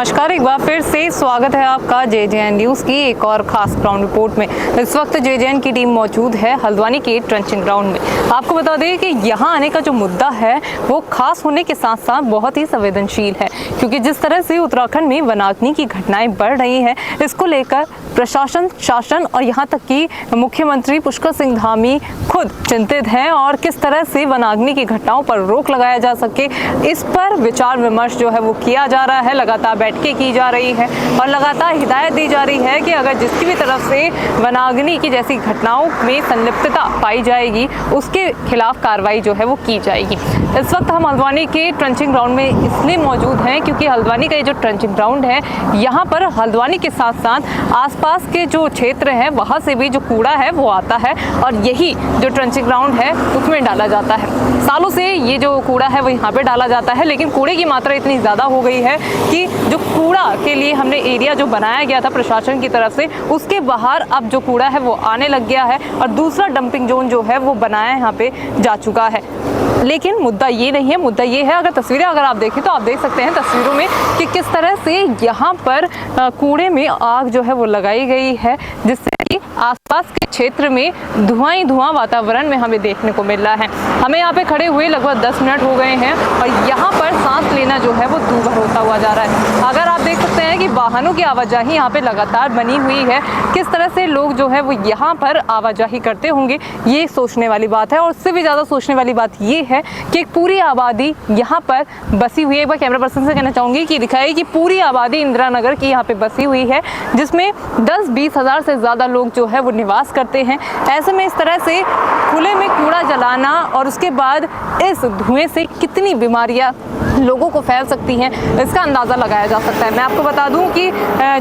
नमस्कार, एक बार फिर से स्वागत है आपका JJN न्यूज़ की एक और खास ग्राउंड रिपोर्ट में। इस वक्त JJN की टीम मौजूद है हल्द्वानी के ट्रंचिंग ग्राउंड में। आपको बता दें कि यहाँ आने का जो मुद्दा है वो खास होने के साथ साथ बहुत ही संवेदनशील है, क्योंकि जिस तरह से उत्तराखंड में वनाग्नि की घटनाएं बढ़ रही हैं, इसको लेकर प्रशासन, शासन और यहाँ तक कि मुख्यमंत्री पुष्कर सिंह धामी खुद चिंतित हैं और किस तरह से वनाग्नि की घटनाओं पर रोक लगाया जा सके, इस पर विचार विमर्श जो है वो किया जा रहा है। लगातार बैठकें की जा रही है और लगातार हिदायत दी जा रही है कि अगर जिसकी भी तरफ से वनाग्नि की जैसी घटनाओं में संलिप्तता पाई जाएगी उसके खिलाफ कार्रवाई जो है वो की जाएगी। इस वक्त हम हल्द्वानी के ट्रंचिंग ग्राउंड में इसलिए मौजूद हैं क्योंकि हल्द्वानी का ये जो ट्रंचिंग ग्राउंड है, यहाँ पर हल्द्वानी के साथ साथ आसपास के जो क्षेत्र हैं वहाँ से भी जो कूड़ा है वो आता है और यही जो ट्रंचिंग ग्राउंड है उसमें डाला जाता है। सालों से ये जो कूड़ा है वो यहाँ पे डाला जाता है, लेकिन कूड़े की मात्रा इतनी ज़्यादा हो गई है कि जो कूड़ा के लिए हमने एरिया जो बनाया गया था प्रशासन की तरफ से, उसके बाहर अब जो कूड़ा है वो आने लग गया है और दूसरा डंपिंग जोन जो है वो बनाया यहाँ पे जा चुका है। लेकिन मुद्दा ये नहीं है, मुद्दा ये है, अगर आप देखें तो आप देख सकते हैं तस्वीरों में कि किस तरह से यहाँ पर कूड़े में आग जो है वो लगाई गई है, जिससे कि आसपास के क्षेत्र में धुआं ही धुआं वातावरण में हमें देखने को मिल रहा है। हमें यहाँ पे खड़े हुए लगभग 10 मिनट हो गए हैं और यहाँ पर सांस लेना जो है वो दूभर होता हुआ जा रहा है। अगर आप देख सकते हैं कि वाहनों की आवाजाही यहाँ पे लगातार बनी हुई है, किस तरह से लोग जो है वो यहाँ पर आवाजाही करते होंगे, ये सोचने वाली बात है। और उससे भी ज़्यादा सोचने वाली बात ये है कि एक पूरी आबादी यहाँ पर बसी हुई है। एक बार कैमरा पर्सन से कहना चाहूँगी कि दिखाए कि पूरी आबादी इंदिरा नगर की यहाँ पे बसी हुई है, जिसमें 10-20 हज़ार से ज़्यादा लोग जो है वो निवास करते हैं। ऐसे में इस तरह से खुले में कूड़ा जलाना और उसके बाद इस धुएं से कितनी बीमारियां लोगों को फैल सकती हैं, इसका अंदाज़ा लगाया जा सकता है। मैं आपको बता दूं कि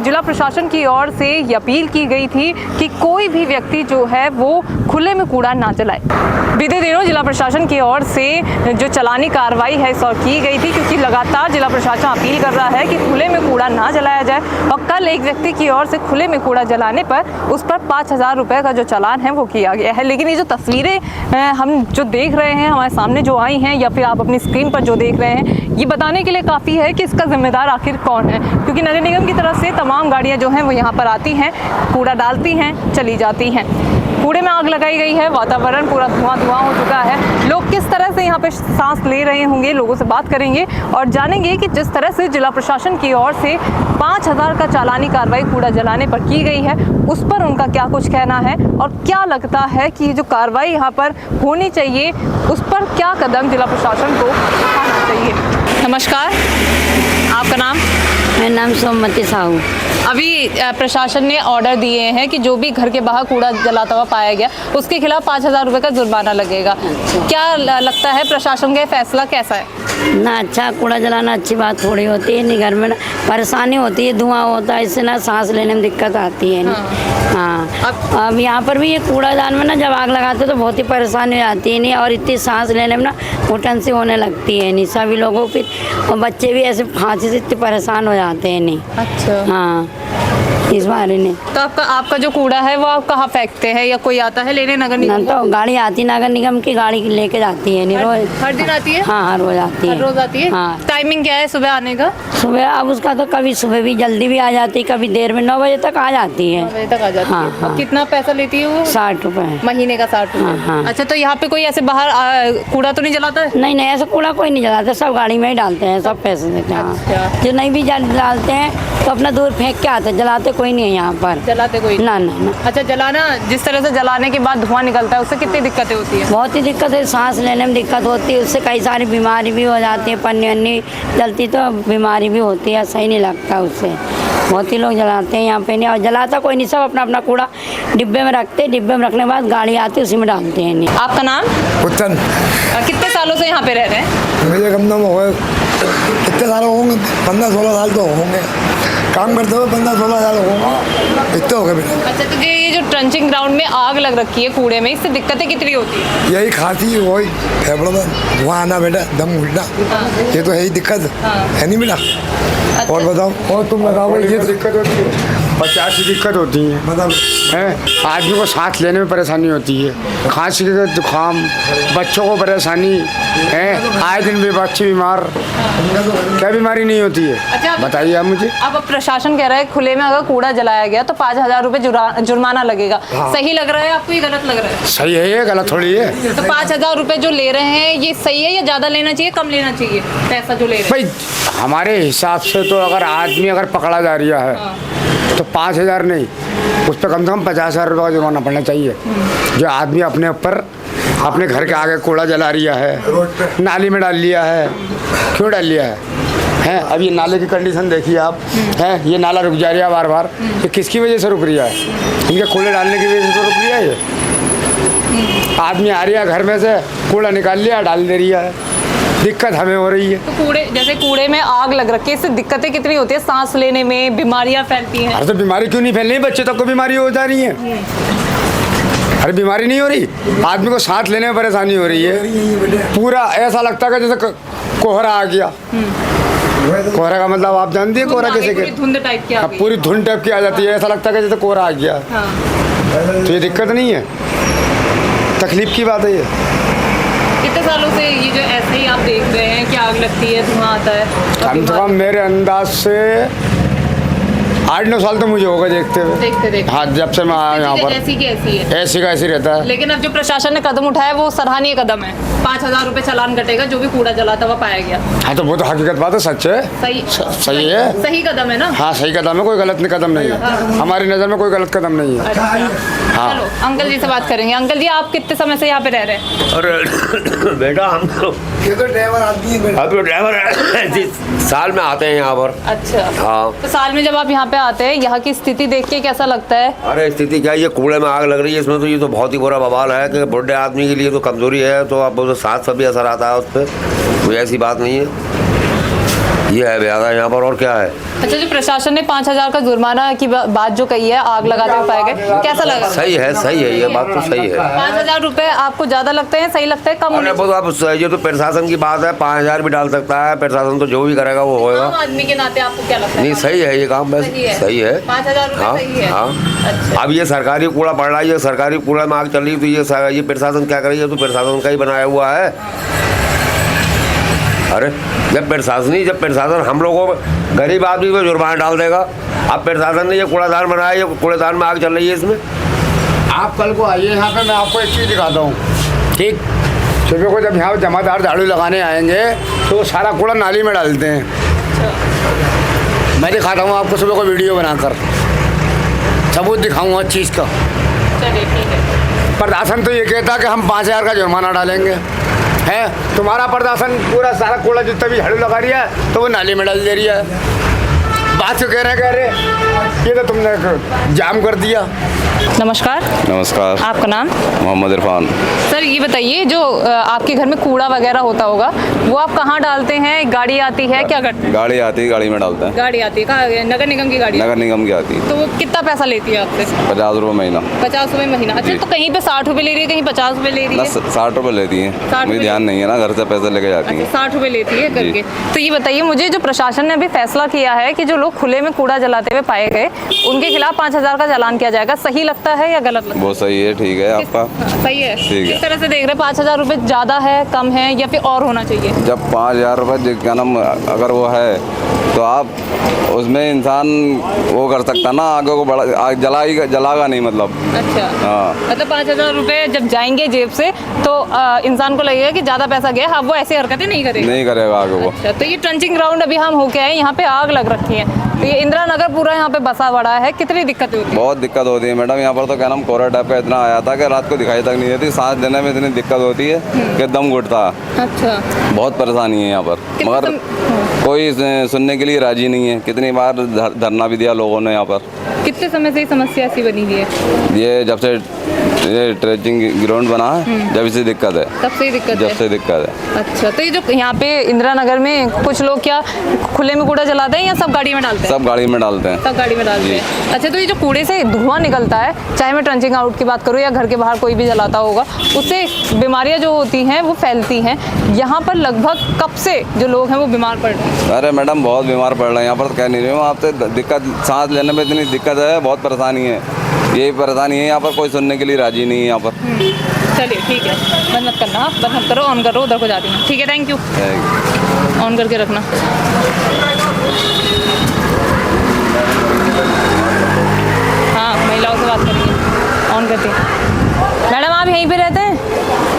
जिला प्रशासन की ओर से ये अपील की गई थी कि कोई भी व्यक्ति जो है वो खुले में कूड़ा ना जलाए। बीते दिनों जिला प्रशासन की ओर से जो चलानी कार्रवाई है इस और की गई थी, क्योंकि लगातार जिला प्रशासन अपील कर रहा है कि खुले में कूड़ा ना जलाया जाए। और कल एक व्यक्ति की ओर से खुले में कूड़ा जलाने पर उस पर 5,000 रुपये का जो चालान है वो किया गया है। लेकिन ये जो तस्वीरें हम जो देख रहे हैं हमारे सामने जो आई हैं, या फिर आप अपनी स्क्रीन पर जो देख रहे हैं, ये बताने के लिए काफ़ी है कि इसका जिम्मेदार आखिर कौन है, क्योंकि नगर निगम की तरफ से तमाम गाड़ियाँ जो हैं वो यहाँ पर आती हैं, कूड़ा डालती हैं, चली जाती हैं। कूड़े में आग लगाई गई है, वातावरण पूरा धुआं धुआं हो चुका है। लोग किस तरह से यहाँ पे सांस ले रहे होंगे, लोगों से बात करेंगे और जानेंगे कि जिस तरह से जिला प्रशासन की ओर से 5,000 का चालानी कार्रवाई कूड़ा जलाने पर की गई है, उस पर उनका क्या कुछ कहना है और क्या लगता है कि जो कार्रवाई यहाँ पर होनी चाहिए उस पर क्या कदम जिला प्रशासन को उठाना चाहिए। नमस्कार, आपका नाम? मेरा नाम सोमवती साहू। अभी प्रशासन ने ऑर्डर दिए हैं कि जो भी घर के बाहर कूड़ा जलाता हुआ पाया गया उसके खिलाफ 5,000 रुपये का जुर्माना लगेगा। क्या लगता है प्रशासन का फैसला कैसा है? ना अच्छा, कूड़ा जलाना अच्छी बात थोड़ी होती है, नहीं घर में परेशानी होती है, धुआं होता है, इससे ना सांस लेने में दिक्कत आती है। हाँ, अब यहाँ पर भी ये कूड़ादान में ना जब आग लगाते तो बहुत ही परेशानी हो जाती है नहीं, और इतनी सांस लेने में ना घुटन सी होने लगती है नहीं, सभी लोगों को। फिर और बच्चे भी ऐसे खांसी से इतने परेशान हो जाते हैं नहीं। अच्छा, हाँ, इस बारे में। तो आपका जो कूड़ा है वो आप कहाँ फेंकते हैं, या कोई आता है लेने नगर निगम? तो गाड़ी आती, नगर निगम की गाड़ी लेके जाती है नहीं, रोज हर दिन आती है? हाँ, हर रोज आती है। हर रोज आती है? हाँ। टाइमिंग क्या है सुबह आने का? सुबह अब उसका तो कभी सुबह भी जल्दी भी आ जाती है, कभी देर में 9 बजे तक आ जाती है। 9 बजे तक आ जाती हाँ, है। हाँ। कितना पैसा लेती है वो? 60 रुपए महीने का 60 रुपये। हाँ, हाँ। अच्छा, तो यहाँ पे कोई ऐसे बाहर कूड़ा तो नहीं जलाता है? नहीं, ऐसा कूड़ा कोई नहीं जलाता, सब गाड़ी में ही डालते हैं, सब पैसे देते हैं। अच्छा। जो नहीं भी डालते हैं तो अपना दूर फेंक के आते हैं, जलाते कोई नहीं है यहाँ पर। जलाते कोई? ना ना ना। अच्छा, जलाना जिस तरह से जलाने के बाद धुआं निकलता है उससे कितनी दिक्कतें होती है? बहुत ही दिक्कत है, सांस लेने में दिक्कत होती है, उससे कई सारी बीमारी भी हो जाती है, पन्नी वन्नी जलती तो बीमारी भी होती है, सही नहीं लगता उससे। बहुत ही लोग जलाते हैं यहाँ पे नहीं, और जलाता कोई नहीं, सब अपना अपना कूड़ा डिब्बे में रखते, डिब्बे में रखने के बाद गाड़ी आती उसी में डालते हैं नहीं। आपका नाम? उत्तन। कितने सालों से यहाँ पे रह रहे हैं? मुझे कम नाम हो गए, कितने साल होंगे? 15-16 साल तो होंगे, काम करते हुए 15-16 साल होंगे, इतने हो गए। अच्छा, तो ये जो ट्रंचिंग ग्राउंड में आग लग रखी है कूड़े में, इससे दिक्कतें कितनी होती है? यही खांसी, वही फेफड़ों में धुआं आना, बेटा दम घुटना, ये तो यही दिक्कत है नहीं बेटा। और बताओ, और तुम बताओ, ये दिक्कत होती है। 50 की दिक्कत होती है मतलब हैं। आदमी को सांस लेने में परेशानी होती है, खांसी का जुकाम, बच्चों को परेशानी है, आए दिन भी बच्चे बीमार, क्या बीमारी नहीं होती है अच्छा, बताइए आप मुझे। अब प्रशासन कह रहा है खुले में अगर कूड़ा जलाया गया तो 5,000 रुपए जुर्माना लगेगा। सही लग रहा है आपको, ये गलत लग रहा है? सही है, ये गलत थोड़ी है। तो 5,000 रुपए जो ले रहे हैं ये सही है या ज्यादा लेना चाहिए, कम लेना चाहिए पैसा जो ले रहे हैं? भाई हमारे हिसाब से तो अगर आदमी अगर पकड़ा जा रहा है तो 5,000 नहीं, उस पर कम से कम 50,000 रुपये का जुर्माना पड़ना चाहिए। जो आदमी अपने ऊपर अपने घर के आगे कूड़ा जला रिया है, नाली में डाल लिया है, क्यों डाल लिया है? अब ये नाले की कंडीशन देखिए आप, हैं ये नाला रुक जा रहा है बार बार, ये किसकी वजह से रुक रहा है? इनके कूड़े डालने की वजह से तो रुक रहा है। ये आदमी आ रहा है घर में से, कूड़ा निकाल लिया, डाल दे रही है, दिक्कत हमें हो रही है। तो कूड़े, जैसे कूड़े में आग लग रखी है, इससे दिक्कतें कितनी होती है? सांस लेने में बीमारियां फैलती हैं। अरे तो बीमारी क्यों नहीं फैल रही? बच्चे तक को बीमारी हो जा रही है। अरे बीमारी नहीं हो रही, आदमी को सांस लेने में परेशानी हो रही है। पूरा ऐसा लगता है कि जैसे कोहरा आ गया। कोहरा का मतलब आप जानती है कोहरा कैसे? पूरी धुंध टाइप की आ गई। पूरी धुंध टाइप की आ जाती है, ऐसा लगता है कि जैसे कोहरा आ गया। हाँ। तो ये दिक्कत नहीं है, तकलीफ की बात है ये। कितने सालों से ये जो ऐसे ही आप देख रहे हैं कि आग लगती है, धुआं आता है? कम से कम मेरे अंदाज से 8-9 साल तो मुझे होगा देखते हुए। हाँ, जब से मैं आया यहाँ पर। ऐसी की ऐसी है, ऐसी का ऐसी रहता है। लेकिन अब जो प्रशासन ने कदम उठाया वो सराहनीय कदम है। 5,000 रुपए चालान कटेगा जो भी कूड़ा जलाता हुआ पाया गया। हाँ तो वो तो हकीकत बात है, सच है, सही सही है, सही कदम है ना? हाँ सही कदम है, कोई गलत कदम नहीं है। हमारी नज़र में कोई गलत कदम नहीं है। हाँ। चलो अंकल जी से बात करेंगे। अंकल जी, आप कितने समय से यहाँ पे रह रहे हैं? अरे बेटा हम तो ये तो ड्राइवर आदमी है। अब तो ड्राइवर साल में आते हैं यहाँ पर। अच्छा। हाँ। तो साल में जब आप यहाँ पे आते हैं, यहाँ की स्थिति देख के कैसा लगता है? अरे स्थिति क्या है, ये कूड़े में आग लग रही है, इसमें तो ये तो बहुत ही बुरा बवाल है कि बुढ़े आदमी के लिए तो कमजोरी है, तो अब तो सांस पर भी असर आता है उस पर, कोई ऐसी बात नहीं है। ये है ज्यादा यहाँ पर, और क्या है। अच्छा, जो प्रशासन ने 5,000 का जुर्माना की बात जो कही है आग लगाते हुए पाए गए, कैसा लगा? सही है, ये बात तो सही है। 5,000 रुपए आपको ज्यादा लगते हैं, सही लगता है, कम होने? अरे वो तो आप ये तो प्रशासन की बात है, 5,000 भी डाल सकता है प्रशासन, तो जो भी करेगा वो होगा। आम आदमी के नाते आपको क्या लगता है? नहीं सही है ये काम, बस सही है। 5,000 रुपए हाँ सही है। हाँ। अच्छा। अब ये सरकारी कूड़ा पड़ रहा है, ये सरकारी कूड़ा में आग चल रही है, तो ये प्रशासन क्या करेगी? तो प्रशासन का ही बनाया हुआ है। अरे जब प्रशासन हम लोगों गरीब आदमी को जुर्माना डाल देगा, अब प्रशासन ने ये कूड़ादान बनाया, ये कूड़ेदान में आग चल रही है इसमें। आप कल को आइए यहाँ पे, मैं आपको एक चीज़ दिखाता हूँ, ठीक? सुबह को जब यहाँ जमादार झाड़ू लगाने आएंगे तो वो सारा कूड़ा नाली में डालते हैं। मैं दिखाता हूँ आपको सुबह को वीडियो बनाकर, सबूत दिखाऊंगा इस चीज़ का। चलिए ठीक है। प्रशासन तो ये कहता है कि हम 5,000 का जुर्माना डालेंगे, है तुम्हारा प्रशासन पूरा सारा कूड़ा जितना भी झाड़ू लगा रही है तो वो नाली में डाल दे रही है। बात क्यों कह रहे ये तो तुमने जाम कर दिया। नमस्कार। नमस्कार। आपका नाम? मोहम्मद इरफान। सर ये बताइए, जो आपके घर में कूड़ा वगैरह होता होगा वो आप कहाँ डालते हैं? गाड़ी आती है, क्या करते हैं? गाड़ी आती है, गाड़ी में डालते हैं। गाड़ी आती है, कहाँ? नगर निगम की गाड़ी? नगर निगम की आती है। तो वो कितना पैसा लेती है आपसे? 50 रुपये महीना। 50 रुपये महीना। अच्छा, तो कहीं पे 60 रुपये ले रही है, कहीं 50 रुपये ले रही है? 60 रुपये लेती हैं, 60 मुझे ध्यान नहीं है ना, घर से पैसे लेके जाती हैं। 60 रुपये लेती है करके। तो ये बताइए मुझे, जो प्रशासन ने अभी फैसला किया है कि जो लोग खुले में कूड़ा जलाते हुए पाए गए उनके खिलाफ 5,000 का चालान किया जाएगा, सही लगता है या गलत लगता है? वो सही है, ठीक है आपका। सही है। ठीक है। किस तरह से देख रहे हैं? 5,000 रुपये ज़्यादा है, कम है, या फिर और होना चाहिए? जब 5,000 रुपये क्या नाम अगर वो है तो आप उसमें इंसान वो कर सकता ना, आगे को बढ़ा आग जलागा नहीं, मतलब। अच्छा। हाँ। मतलब 5,000 रुपये जब जाएंगे जेब से तो इंसान को लगेगा कि ज़्यादा पैसा गया, अब वो ऐसी हरकतें नहीं करेगा। नहीं करेगा आगे वो। अच्छा, तो ये ट्रंचिंग ग्राउंड अभी हम होके आए, यहाँ पे आग लग रखी है, तो ये इंदिरा नगर पूरा यहाँ पे बसा पड़ा है, कितनी दिक्कत होती है? बहुत दिक्कत होती है मैडम, यहाँ पर तो क्या नाम कोहरा टाइप का इतना आया था कि रात को दिखाई तक नहीं देती, सांस लेने में इतनी दिक्कत होती है कि दम घुटता है। अच्छा। बहुत परेशानी है यहाँ पर, कितने मगर कोई सुनने के लिए राजी नहीं है। कितनी बार धरना भी दिया लोगों ने यहाँ पर। कितने समय से ये समस्या ऐसी बनी हुई है? ये जब से ये ट्रेचिंग ग्राउंड बना है जब से दिक्कत है, तब से ही दिक्कत जब है। से दिक्कत है। अच्छा, तो ये जो यहाँ पे इंदिरा नगर में कुछ लोग क्या खुले में कूड़ा जलाते हैं या सब गाड़ी में डालते हैं? सब गाड़ी में डालते हैं। सब गाड़ी में डालते हैं। अच्छा, तो ये जो कूड़े से धुआं निकलता है, चाहे मैं ट्रंचिंग आउट की बात करूँ या घर के बाहर कोई भी जलाता होगा, उससे बीमारियां जो होती हैं वो फैलती हैं। यहाँ पर लगभग कब से जो लोग हैं वो बीमार पड़ रहे हैं? अरे मैडम बहुत बीमार पड़ रहे हैं यहाँ पर, कह नहीं रही हूँ आपसे। दिक्कत सांस लेने में इतनी दिक्कत है, बहुत परेशानी है, यही परेशानी है। यहाँ पर कोई सुनने के लिए राजी नहीं है यहाँ पर। चलिए ठीक है, बंद मत करना, आप बंद मत करो, ऑन करो, उधर को जाती हूँ। ठीक है, थैंक यू, ऑन करके रखना। हाँ, महिलाओं से बात करेंगे, ऑन करती हैं। मैडम आप यहीं पे रहते हैं?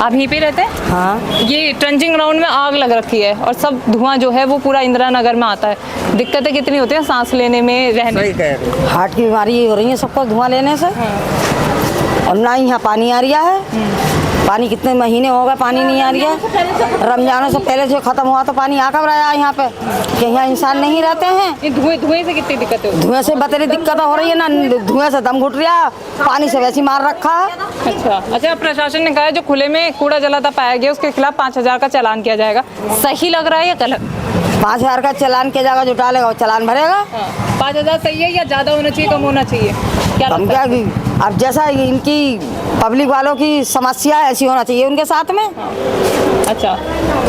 आप यहीं पे रहते हैं? हाँ, ये ट्रंचिंग ग्राउंड में आग लग रखी है और सब धुआं जो है वो पूरा इंदिरा नगर में आता है। दिक्कतें कितनी होती हैं सांस लेने में, रहने में? सही कह रहे हो। हार्ट की बीमारी हो रही है सबको धुआं लेने से। और ना ही यहाँ पानी आ रहा है। पानी कितने महीने हो गए पानी नहीं आ रही है। रमजान से पहले जो खत्म हुआ तो पानी आ कब रहा है यहाँ पे, कि यहाँ इंसान नहीं रहते हैं। ये धुएं से कितनी दिक्कतें होती धुएं से बतेरी दिक्कत हो रही है ना, धुएं से दम घुट रहा, पानी से वैसे ही मार रखा है। हैं? अच्छा, प्रशासन ने कहा है जो खुले में कूड़ा जलाता पाया गया उसके खिलाफ 5,000 का चालान किया जाएगा। सही लग रहा है या गलत? 5,000 का चालान किया जाएगा, जो डालेगा वो चालान भरेगा। 5,000 सही है या ज़्यादा होना चाहिए, कम होना चाहिए? क्या हम लगता क्या है? अब जैसा इनकी पब्लिक वालों की समस्या है ऐसी होना चाहिए उनके साथ में। अच्छा,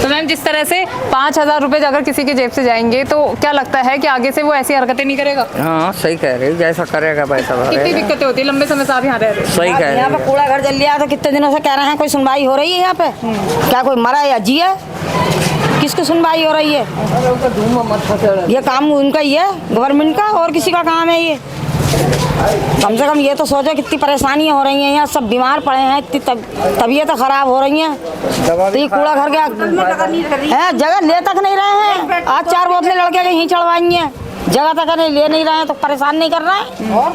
तो मैम जिस तरह से 5,000 रुपये अगर किसी की जेब से जाएंगे तो क्या लगता है कि आगे से वो ऐसी हरकतें नहीं करेगा? हाँ सही कह रहे हो, जैसा करेगा वैसा कितनी भरेगा। दिक्कतें होती है? लंबे समय से आप यहाँ रह रहे हैं। सही कह रहे यहाँ हो। पे कूड़ा घर जल लिया तो कितने दिनों से कह रहे हैं कोई सुनवाई हो रही है यहाँ पे? क्या कोई मरा या जिया? किसकी सुनवाई हो रही है? ये काम उनका ही है, गवर्नमेंट का, और किसी का काम है ये? कम से कम ये तो सोचो कितनी परेशानियां हो रही हैं यहाँ, सब बीमार पड़े हैं, इतनी तबीयतें खराब हो रही हैं। तो ये कूड़ा घर क्या है, जगह ले तक नहीं रहे हैं। आज 4 बोतलें लड़के के यहीं चढ़वाई हैं, जगह तक नहीं ले नहीं रहे हैं, तो परेशान नहीं कर रहे हैं। और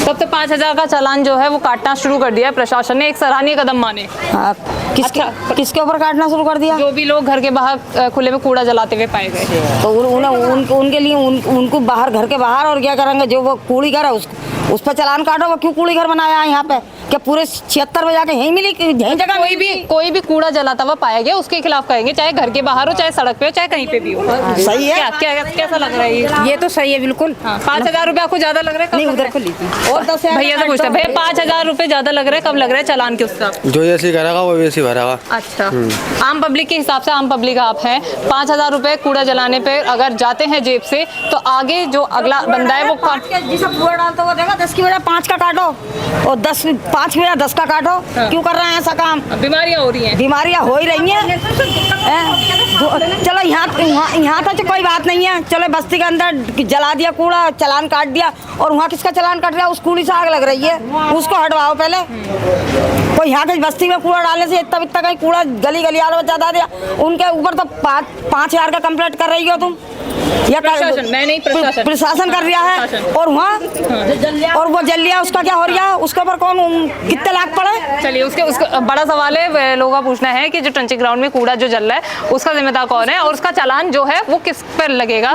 तब तो 5,000 का चालान जो है वो काटना शुरू कर दिया है प्रशासन ने, एक सराहनीय कदम माने। हाँ, किसके ऊपर काटना शुरू कर दिया? जो भी लोग घर के बाहर खुले में कूड़ा जलाते हुए पाए गए। तो उनके लिए उनको बाहर, घर के बाहर, और क्या करेंगे? जो वो कूड़ी घर है उस पर चालान काटो। वो क्यों कूड़ी घर बनाया है यहाँ पे? क्या पूरे 76 में जाके यहीं मिली, यहीं जगह कोई भी कूड़ा जलाता हुआ पाया गया उसके खिलाफ कहेंगे, चाहे घर के बाहर हो, चाहे सड़क पे हो, चाहे कहीं पे भी हो। सही है। कैसा लग रहा है ये तो सही है बिल्कुल। 5,000 रुपये आपको ज्यादा लग रहा है? नहीं, उधर को लीजिए। और 10 भैया से पूछते हैं, भैया 5,000 रुपये ज्यादा लग रहा है, कब लग रहा है चालान के हिसाब? जो जैसे करेगा वो वैसे भरेगा। अच्छा, आम पब्लिक के हिसाब से, आम पब्लिक आप हैं, 5,000 रुपये कूड़ा जलाने पे अगर जाते हैं जेब से तो आगे जो अगला बंदा है वो जिसे कूड़ा डालता हुआ देखा, 10 की बजाय 5 का काटो, और 5 की बजाय 10 का काटो। क्यों कर रहे हैं ऐसा काम? बीमारियां हो रही हैं। बीमारियां हो ही रही हैं। चलो यहाँ तक तो कोई बात नहीं है, चलो बस्ती के अंदर जला दिया कूड़ा, चालान काट दिया, और वहाँ किसका चालान काट रहा है? उस कूड़ी से आग लग रही है, उसको हटवाओ पहले। कोई यहाँ की बस्ती में कूड़ा डालने से इतना कहीं कूड़ा गली गलियारों में ज्यादा दिया, उनके ऊपर तो 5,000 का कंप्लेंट कर रही हो तुम, या प्रशासन? मैं नहीं, प्रशासन कर रहा है। और वहाँ और वो जल लिया, उसका क्या हो रहा है? उसके ऊपर कौन, कितने लाख पड़े? चलिए, उसका बड़ा सवाल है, लोगों का पूछना है कि जो ट्रंचिंग ग्राउंड में कूड़ा जो जल रहा है उसका जिम्मेदार कौन है, और उसका चालान जो है वो किस पर लगेगा?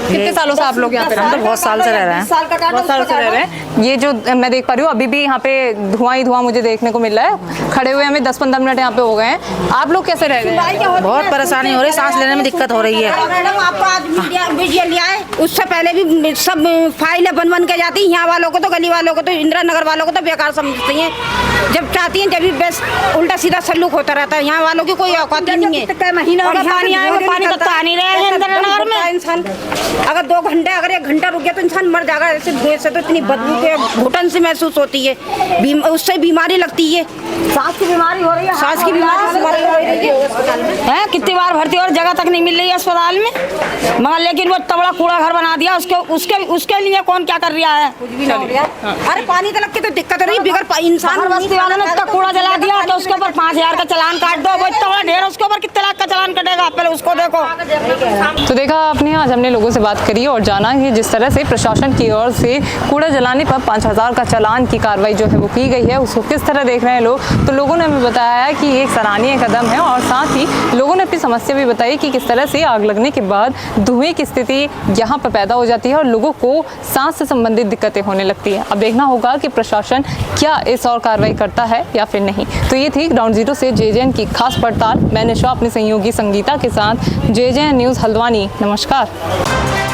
कितने सालों से आप लोग यहाँ पे रह रहे हैं? बहुत साल से रह रहे हैं। बहुत साल से रह रहे हैं। ये जो मैं देख पा रही हूँ अभी भी यहाँ पे धुआं ही धुआं मुझे देखने को मिल रहा है। खड़े हुए हमें 10-15 मिनट यहाँ पे हो गए हैं। आप लोग कैसे रह रहे हैं? बहुत परेशानी हो रही है, सांस लेने में दिक्कत हो रही है। मैडम आपको आज मीडिया लिया है, उससे पहले भी सब फाइलें बन के जाती हैं। यहाँ वालों को तो, गली वालों को तो, इंदिरा नगर वालों को तो बेकार समझती हैं। जब चाहती हैं जब भी बस उल्टा सीधा सलूक होता रहता है। यहाँ वालों की कोई औकात ही नहीं है। महीना पानी आएगा, पानी तक तो आ नहीं रहा है इंदिरा नगर में। इंसान अगर 2 घंटे, अगर 1 घंटा रुक गया तो इंसान मर जाएगा। ऐसे धुएं से तो इतनी बदबू के घुटन से महसूस होती है, उससे बीमारी लगती है, सांस की बीमारी हो रही है, सांस की बीमारी हो रही है। कितनी बार भर्ती और जगह तक नहीं मिल रही है अस्पताल में, मगर लेकिन वो इतना बड़ा कूड़ा घर बना दिया, उसके लिए कौन क्या कर रहा है? कुछ भी नहीं हो रहा। अरे पानी तलक के तो दिक्कत हो रही है, बिगर इंसान बस्ती वालों ने इतना कूड़ा जला दिया तो उसके ऊपर 5,000 का चालान काट दो। वो इतना बड़ा ढेर, उसके ऊपर कितने लाख का चालान धान कटेगा, पहले उसको देखो। तो देखा आपने, आज हमने लोगों से बात करी और जाना कि जिस तरह से प्रशासन की ओर से कूड़ा जलाने पर 5000 का चालान की कार्रवाई जो है वो की गई है, उसको किस तरह देख रहे हैं लोग। तो लोगों ने हमें बताया कि ये एक सराहनीय कदम है और साथ ही लोगों ने अपनी समस्या भी बताई कि किस तरह से आग लगने के बाद धुएं की स्थिति यहाँ पर पैदा हो जाती है और लोगों को सांस से संबंधित दिक्कतें होने लगती है। अब देखना होगा कि प्रशासन क्या इस और कार्रवाई करता है या फिर नहीं। तो ये थी ग्राउंड जीरो से JJN की खास पड़ताल। मैं निशा अपने सहयोगी संगीता के साथ, JJN न्यूज़ हल्द्वानी। नमस्कार।